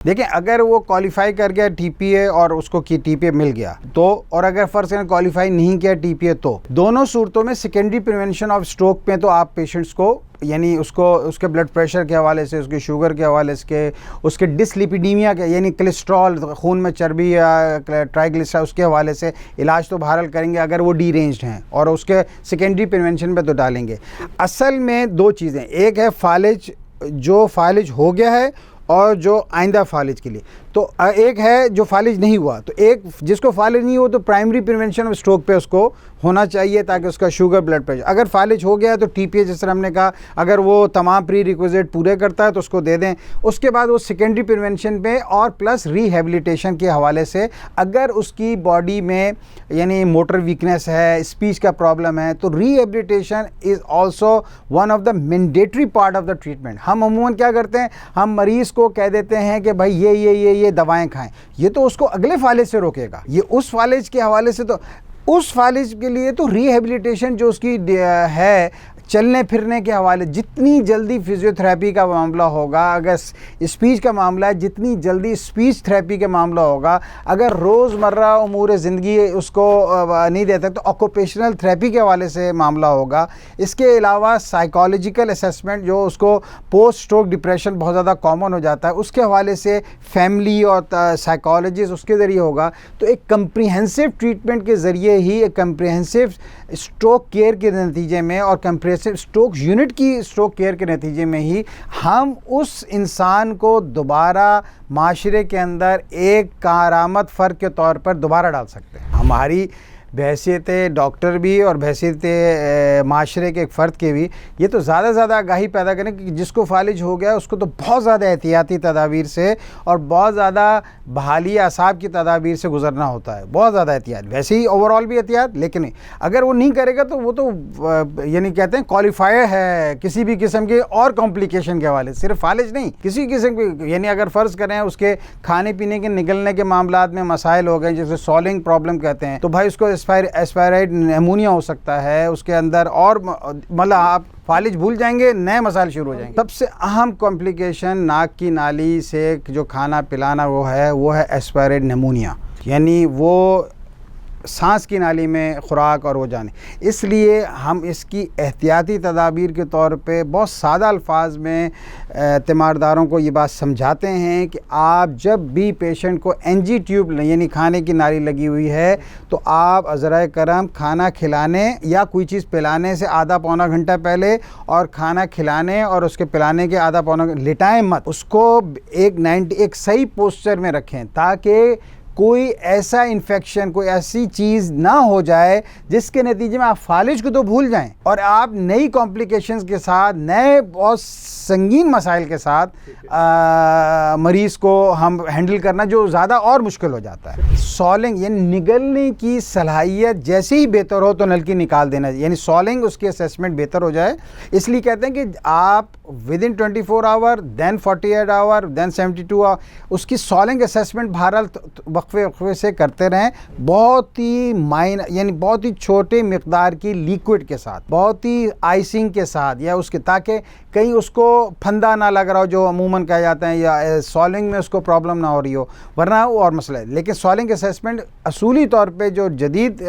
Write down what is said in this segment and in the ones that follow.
देखिए, अगर वो क्वालिफाई कर गया टीपीए और उसको टीपीए मिल गया तो, और अगर फर्स्ट करें क्वालिफाई नहीं किया टीपीए, तो दोनों सूरतों में सेकेंडरी प्रिवेंशन ऑफ स्ट्रोक में तो आप पेशेंट्स को यानी उसको उसके ब्लड प्रेशर के हवाले से, उसके शुगर के हवाले से, उसके डिसलिपिडीमिया के यानी कोलेस्ट्रॉल, खून में चर्बी या ट्राइग्लिसराइड, उसके हवाले से इलाज तो बहरहाल करेंगे अगर वो डीरेंज्ड हैं, और उसके सेकेंडरी प्रिवेंशन पे तो डालेंगे। असल में दो चीज़ें, एक है फालिज, जो फालिज हो गया है, और जो आइंदा फालिज के लिए, तो एक है जो फालिज नहीं हुआ, तो एक जिसको फालिज नहीं हो तो प्राइमरी प्रिवेंशन ऑफ स्ट्रोक पे उसको होना चाहिए ताकि उसका शुगर, ब्लड प्रेशर, अगर फालिज हो गया है तो टीपीए जिस तरह हमने कहा, अगर वो तमाम प्री रिक्विजिट पूरे करता है तो उसको दे दें। उसके बाद वो सेकेंडरी प्रिवेंशन पे और प्लस रिहेबिलिटेशन के हवाले से, अगर उसकी बॉडी में यानी मोटर वीकनेस है, स्पीच का प्रॉब्लम है, तो rehabilitation is also one of the mandatory part of the treatment. हम अमूमन क्या करते हैं, हम मरीज़ को कह देते हैं कि भाई ये दवाएं खाएं, ये तो उसको अगले फालिज से रोकेगा, ये उस फालिज के हवाले से, तो उस फालिज के लिए तो रिहेबिलिटेशन जो उसकी है चलने फिरने के हवाले, जितनी जल्दी फिजियोथेरेपी का मामला होगा, अगर स्पीच का मामला है जितनी जल्दी स्पीच थेरेपी का मामला होगा, अगर रोज़मर्रा उमूर ज़िंदगी उसको नहीं देता तो ऑक्यूपेशनल थेरेपी के हवाले से मामला होगा। इसके अलावा साइकोलॉजिकल असेसमेंट, जो उसको पोस्ट स्ट्रोक डिप्रेशन बहुत ज़्यादा कॉमन हो जाता है, उसके हवाले से फैमिली और साइकोलॉजिस्ट उसके ज़रिए होगा। तो एक कम्प्रिहेंसिव ट्रीटमेंट के ज़रिए ही, एक कम्प्रिहेंसिव स्ट्रोक केयर के नतीजे में और कम्प्रिहेंसिव स्ट्रोक यूनिट की स्ट्रोक केयर के नतीजे में ही हम उस इंसान को दोबारा माशरे के अंदर एक कारामद फ़र्द के तौर पर दोबारा डाल सकते हैं। हमारी बहैसियत डॉक्टर भी और बहैसियत माशरे के एक फ़र्द के भी, ये तो ज़्यादा से ज़्यादा आगाही पैदा करें कि जिसको फालिज हो गया उसको तो बहुत ज़्यादा एहतियाती तदाबीर से और बहुत ज़्यादा बहाली आसाब की तदाबीर से गुजरना होता है, बहुत ज़्यादा एहतियात, वैसे ही ओवरऑल भी एहतियात, लेकिन अगर वो नहीं करेगा तो वो तो यानी कहते हैं क्वालिफायर है किसी भी किस्म के और कॉम्प्लिकेशन के हवाले, सिर्फ फालिज नहीं, किसी किस्म के, यानी अगर फ़र्ज़ करें उसके खाने पीने के निगलने के मामलात में मसाइल हो गए, जैसे सॉलिंग प्रॉब्लम कहते हैं, तो भाई उसको एस्पायराइड निमोनिया हो सकता है उसके अंदर, और मतलब आप फालिज भूल जाएंगे, नए मसाइल शुरू हो जाएंगे। सबसे अहम कॉम्प्लिकेशन नाक की नाली से जो खाना पिलाना वो है एस्पायराइड निमोनिया, यानी वो सांस की नाली में खुराक और वो जाने, इसलिए हम इसकी एहतियाती तदाबीर के तौर पे बहुत सादा अल्फाज में तीमारदारों को ये बात समझाते हैं कि आप जब भी पेशेंट को एनजी ट्यूब यानी खाने की नाली लगी हुई है तो आप अज़राए करम खाना खिलाने या कोई चीज़ पिलाने से आधा पौना घंटा पहले और खाना खिलाने और उसके पिलाने के आधा पौना लिटाएं मत, उसको एक सही पोस्चर में रखें ताकि कोई ऐसा इन्फेक्शन, कोई ऐसी चीज़ ना हो जाए जिसके नतीजे में आप फालिज को तो भूल जाएं और आप नई कॉम्प्लिकेशंस के साथ, नए बहुत संगीन मसाइल के साथ मरीज़ को हम हैंडल करना जो ज़्यादा और मुश्किल हो जाता है। सॉलिंग यानी निगलने की सलाहियत जैसे ही बेहतर हो तो नलकी निकाल देना, यानी सॉलिंग उसकी असेसमेंट बेहतर हो जाए, इसलिए कहते हैं कि आप within 24 hour, then 48 hour, then 72 hour उसकी सॉलिंग असेसमेंट बहरहाल वक्फे से करते रहें, बहुत ही यानी बहुत ही छोटे मिकदार की लिक्विड के साथ, बहुत ही आइसिंग के साथ, या उसके ताकि कहीं उसको फंदा ना लग रहा हो जो अमूमन कहा जाता है, या सॉलिंग में उसको प्रॉब्लम ना हो रही हो, वरना वो और मसला है। लेकिन सॉलिंग असेसमेंट असूली तौर पे जो जदीद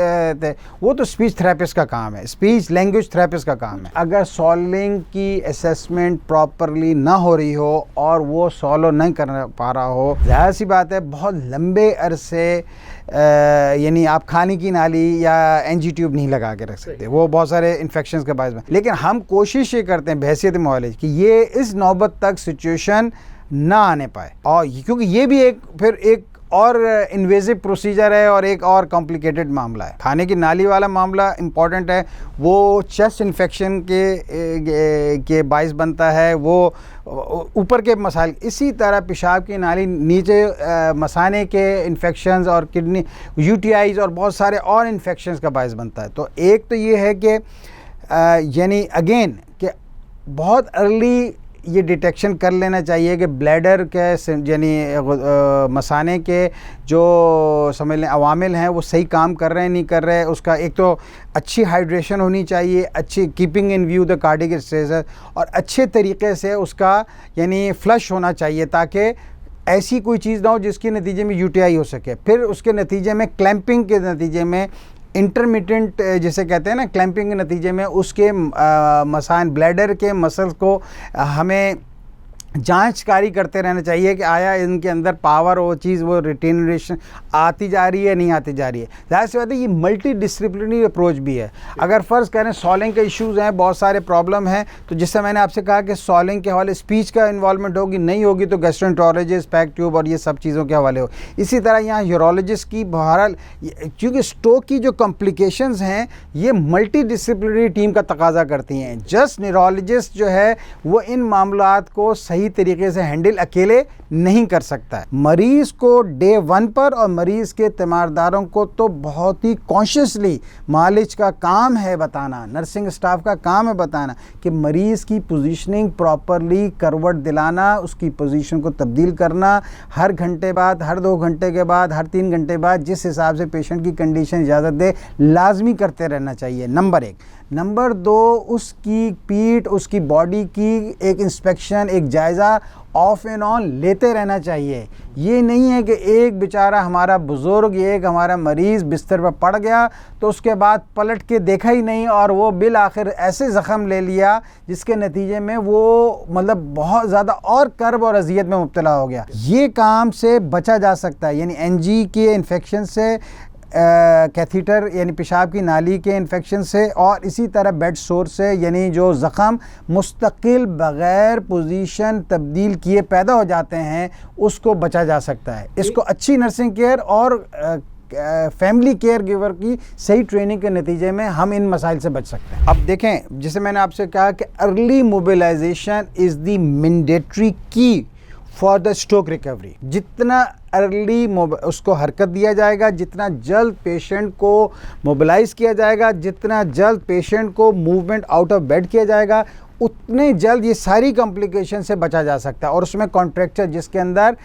थे वो तो स्पीच थेरेपिस्ट का काम है, स्पीच लैंग्वेज थेरेपिस्ट का काम है। अगर सॉलिंग की असेसमेंट प्रॉपरली ना हो रही हो और वो सॉलो नहीं कर पा रहा हो, ज़ाहिर सी बात है बहुत लंबे अरसे यानी आप खाने की नाली या एनजी ट्यूब नहीं लगा के रख सकते, वो बहुत सारे इन्फेक्शंस के बायस में। लेकिन हम कोशिश ये करते हैं बहैसियत मुआलिज कि ये इस नौबत तक सिचुएशन ना आने पाए, और क्योंकि ये भी एक और इन्वेजिव प्रोसीजर है और एक और कॉम्प्लिकेटेड मामला है। खाने की नाली वाला मामला इम्पॉर्टेंट है, वो चेस्ट इन्फेक्शन के बायस बनता है, वो ऊपर के मसाइल, इसी तरह पेशाब की नाली नीचे मसाने के इन्फेक्शंस और किडनी यूटीआईज और बहुत सारे और इन्फेक्शंस का बायस बनता है। तो एक तो ये है कि यानी अगेन कि बहुत अर्ली ये डिटेक्शन कर लेना चाहिए कि ब्लैडर के यानी मसाने के जो समझ लें अवामिल हैं वो सही काम कर रहे हैं नहीं कर रहे। उसका एक तो अच्छी हाइड्रेशन होनी चाहिए, अच्छी keeping in view the cardiac stress, और अच्छे तरीके से उसका यानी फ्लश होना चाहिए ताकि ऐसी कोई चीज़ ना हो जिसके नतीजे में यूटीआई हो सके। फिर उसके नतीजे में क्लैंपिंग के नतीजे में इंटरमिटेंट जिसे कहते हैं ना, क्लैंपिंग के नतीजे में उसके मसान ब्लैडर के मसल्स को हमें जांचकारी करते रहना चाहिए कि आया इनके अंदर पावर वो चीज़ वो रिटेनरेशन आती जा रही है नहीं आती जा रही है। ज़ाहिर सी बात है ये मल्टी डिसिप्लिनरी अप्रोच भी है। अगर फ़र्ज़ करें सॉलिंग के इश्यूज़ हैं, बहुत सारे प्रॉब्लम हैं, तो जिससे मैंने आपसे कहा कि सॉलिंग के हवाले स्पीच का इन्वॉल्वमेंट होगी, नहीं होगी तो गैस्ट्रोएंटरोलॉजिस्ट, पैक ट्यूब और ये सब चीज़ों के हवाले हो। इसी तरह यहाँ यूरोलॉजिस्ट की बहरहाल, क्योंकि स्ट्रोक की जो कॉम्प्लिकेशंस हैं ये मल्टी डिसिप्लिनरी टीम का तकाजा करती हैं। जस्ट न्यूरोलॉजिस्ट जो है वो इन मामलात को सही तरीके से हैंडल अकेले नहीं कर सकता है। मरीज़ को डे 1 पर और मरीज़ के तीमारदारों को तो बहुत ही कॉन्शियसली मालिज का काम है बताना, नर्सिंग स्टाफ का काम है बताना कि मरीज़ की पोजीशनिंग प्रॉपरली, करवट दिलाना, उसकी पोजीशन को तब्दील करना, हर घंटे बाद, हर 2 घंटे के बाद, हर 3 घंटे बाद, जिस हिसाब से पेशेंट की कंडीशन इजाज़त दे, लाजमी करते रहना चाहिए, नंबर 1। नंबर 2, उसकी पीठ, उसकी बॉडी की एक इंस्पेक्शन, एक जायज़ा ऑफ एंड ऑन लेते रहना चाहिए। ये नहीं है कि एक बेचारा हमारा बुज़ुर्ग, एक हमारा मरीज़ बिस्तर पर पड़ गया तो उसके बाद पलट के देखा ही नहीं और वो बिल आखिर ऐसे ज़ख़म ले लिया जिसके नतीजे में वो मतलब बहुत ज़्यादा और कर्ब और अजियत में मुब्तला हो गया। ये काम से बचा जा सकता है, यानी एनजी के इन्फेक्शन से, कैथीटर यानी पेशाब की नाली के इन्फेक्शन से, और इसी तरह बेड सोर से, यानी जो ज़ख़म मुस्तकिल बग़ैर पोजीशन तब्दील किए पैदा हो जाते हैं, उसको बचा जा सकता है। इसको अच्छी नर्सिंग केयर और फैमिली केयर गिवर की सही ट्रेनिंग के नतीजे में हम इन मसाइल से बच सकते हैं। अब देखें, जैसे मैंने आपसे कहा कि early mobilization is the mandatory key for the stroke recovery. जितना अर्ली उसको हरकत दिया जाएगा, जितना जल्द पेशेंट को मोबिलाइज़ किया जाएगा, जितना जल्द पेशेंट को मूवमेंट आउट ऑफ बेड किया जाएगा, उतने जल्द ये सारी कॉम्प्लिकेशन से बचा जा सकता है। और उसमें कॉन्ट्रैक्चर जिसके अंदर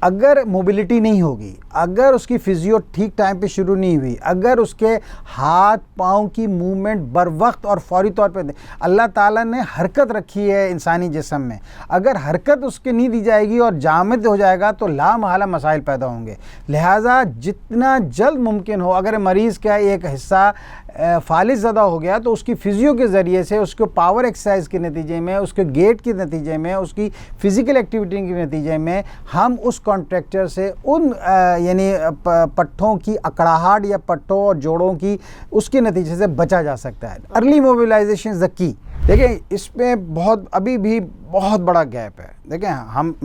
अगर मोबिलिटी नहीं होगी, अगर उसकी फिजियो ठीक टाइम पे शुरू नहीं हुई, अगर उसके हाथ पाँव की मूवमेंट बर वक्त और फौरी तौर पे, अल्लाह ताला ने हरकत रखी है इंसानी जिस्म में, अगर हरकत उसके नहीं दी जाएगी और जामिद हो जाएगा तो लामहला मसाइल पैदा होंगे। लिहाजा जितना जल्द मुमकिन हो, अगर मरीज़ का एक हिस्सा फालिज ज़दा हो गया तो उसकी फिजियो के ज़रिए से, उसको पावर एक्सरसाइज के नतीजे में, उसके गेट के नतीजे में, उसकी फ़िज़िकल एक्टिविटी के नतीजे में हम उस कॉन्ट्रैक्चर से उन यानी पट्ठों की अकड़ाहट या पट्ठों और जोड़ों की उसके नतीजे से बचा जा सकता है। Early mobilization is the key. देखिए, इसमें बहुत अभी भी बहुत बड़ा गैप है। देखें,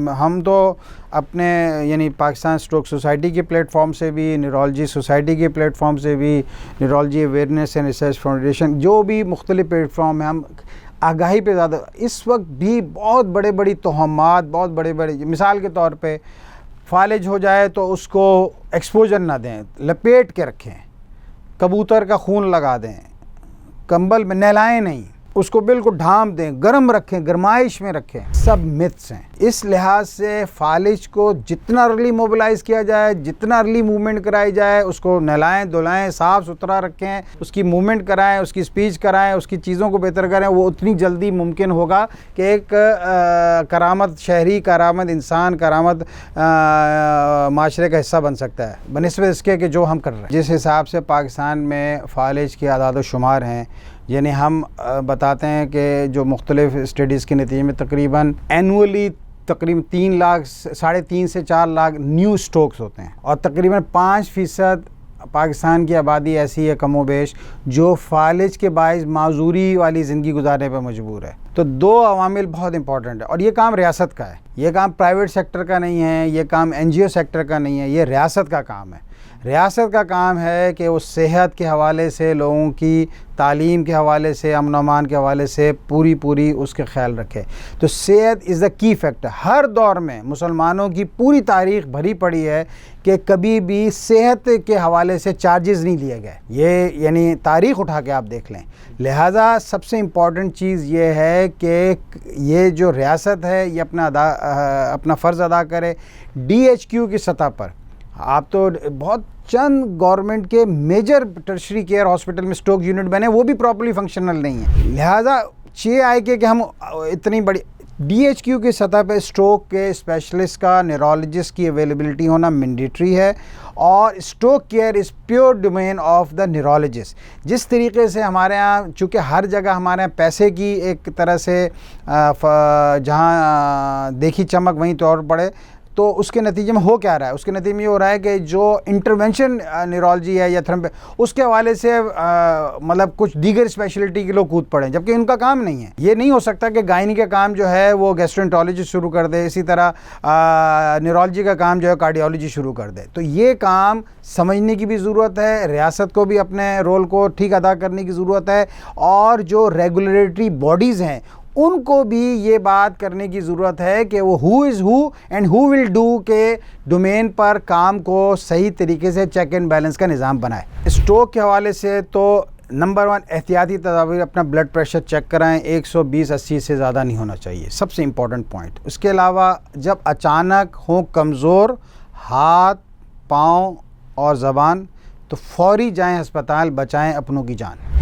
हम तो अपने यानी पाकिस्तान स्ट्रोक सोसाइटी के प्लेटफॉर्म से भी, न्यूरोलॉजी सोसाइटी के प्लेटफॉर्म से भी, neurology awareness and research foundation, जो भी मुख्तलिफ प्लेटफॉर्म है, हम आगाही पे ज़्यादा, इस वक्त भी बहुत बड़े बड़ी तोहमात, बहुत बड़े बड़े, मिसाल के तौर पे फालिज हो जाए तो उसको एक्सपोजर ना दें, लपेट के रखें, कबूतर का खून लगा दें, कंबल में नहलाएं नहीं, उसको बिल्कुल ढांप दें, गर्म रखें, गरमाइश में रखें, सब मिथ्स हैं। इस लिहाज से फालिज को जितना अर्ली मोबिलाइज़ किया जाए, जितना अर्ली मूवमेंट कराई जाए, उसको नहलाएं धुलाएं, साफ़ सुथरा रखें, उसकी मूवमेंट कराएं, उसकी स्पीच कराएं, उसकी चीज़ों को बेहतर करें, वो उतनी जल्दी मुमकिन होगा कि एक करामत शहरी, करामत इंसान, करामत माशरे का हिस्सा बन सकता है, बनिस्बत इसके कि जो हम कर रहे हैं। जिस हिसाब से पाकिस्तान में फालिज के आदाद व शुमार हैं, यानी हम बताते हैं कि जो मुख्तलिफ स्टडीज़ के नतीजे में तकरीबन एनुअली तकरीबन 3 लाख, 3.5 से 4 लाख न्यू स्ट्रोक्स होते हैं, और तकरीबन 5% पाकिस्तान की आबादी ऐसी है कमोबेश जो फालिज के बाइस माजूरी वाली ज़िंदगी गुजारने पर मजबूर है। तो 2 अवामिल बहुत इंपॉर्टेंट है, और ये काम रियासत का है, ये काम प्राइवेट सेक्टर का नहीं है, ये काम NGO सेक्टर का नहीं है, ये रियासत का काम है। रियासत का काम है कि वो सेहत के हवाले से, लोगों की तालीम के हवाले से, अमन अमान के हवाले से पूरी उसके ख्याल रखे। तो सेहत इज़ द की फैक्टर। हर दौर में मुसलमानों की पूरी तारीख़ भरी पड़ी है कि कभी भी सेहत के हवाले से चार्जेस नहीं लिए गए, ये यानी तारीख़ उठा के आप देख लें। लिहाजा सबसे इम्पॉर्टेंट चीज़ ये है कि ये जो रियासत है ये अपना फ़र्ज़ अदा करे। DHQ की सतह पर आप तो बहुत चंद गवर्नमेंट के मेजर टर्शरी केयर हॉस्पिटल में स्ट्रोक यूनिट बने, वो भी प्रॉपर्ली फंक्शनल नहीं है। लिहाजा चाहिए आए कि हम इतनी बड़ी DHQ की सतह पे स्ट्रोक के स्पेशलिस्ट का, न्यूरोलॉजिस्ट की अवेलेबिलिटी होना मैंडेटरी है, और stroke care is pure domain of the neurologist. जिस तरीके से हमारे यहाँ, चूँकि हर जगह हमारे यहाँ पैसे की एक तरह से जहाँ देखी चमक वहीं तौर पड़े, तो उसके नतीजे में हो क्या रहा है, उसके नतीजे में ये हो रहा है कि जो इंटरवेंशन न्यूरोलॉजी है या थेरेपी, उसके हवाले से मतलब कुछ दीगर स्पेशलिटी के लोग कूद पड़े, जबकि उनका काम नहीं है। ये नहीं हो सकता कि गायनी का काम जो है वो गैस्ट्रोएंटरोलॉजिस्ट शुरू कर दे, इसी तरह न्यूरोलॉजी का काम जो है कार्डियोलॉजी शुरू कर दे। तो ये काम समझने की भी ज़रूरत है, रियासत को भी अपने रोल को ठीक अदा करने की ज़रूरत है, और जो रेगुलेटरी बॉडीज़ हैं उनको भी ये बात करने की ज़रूरत है कि वो who is who and who will do के डोमेन पर काम को सही तरीके से चेक एंड बैलेंस का निज़ाम बनाए। स्ट्रोक के हवाले से तो नंबर 1 एहतियाती तदाबीर, अपना ब्लड प्रेशर चेक कराएं, 120/80 से ज़्यादा नहीं होना चाहिए, सबसे इम्पॉर्टेंट पॉइंट। उसके अलावा जब अचानक हो कमज़ोर हाथ, पाँव और ज़बान, तो फौरी जाएं अस्पताल, बचाएं अपनों की जान।